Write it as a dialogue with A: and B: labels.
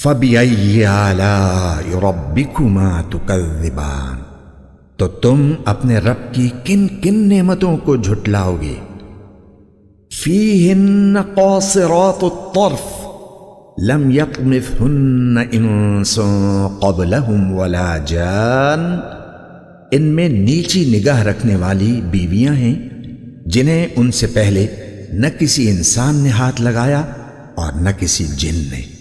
A: फबिअय्यि आलाइ रब्बिकुमा तुकज़्ज़िबान, तो तुम अपने रब की किन किन नेमतों को झुटलाओगे। फ़ीहिन्न क़ासिरातुत तर्फ़ लम यत्मिथहुन्न इंसुन क़ब्लहुम वला जान, इनमें नीची निगाह रखने वाली बीवियां हैं जिन्हें उनसे पहले न किसी इंसान ने हाथ लगाया और न किसी जिन ने।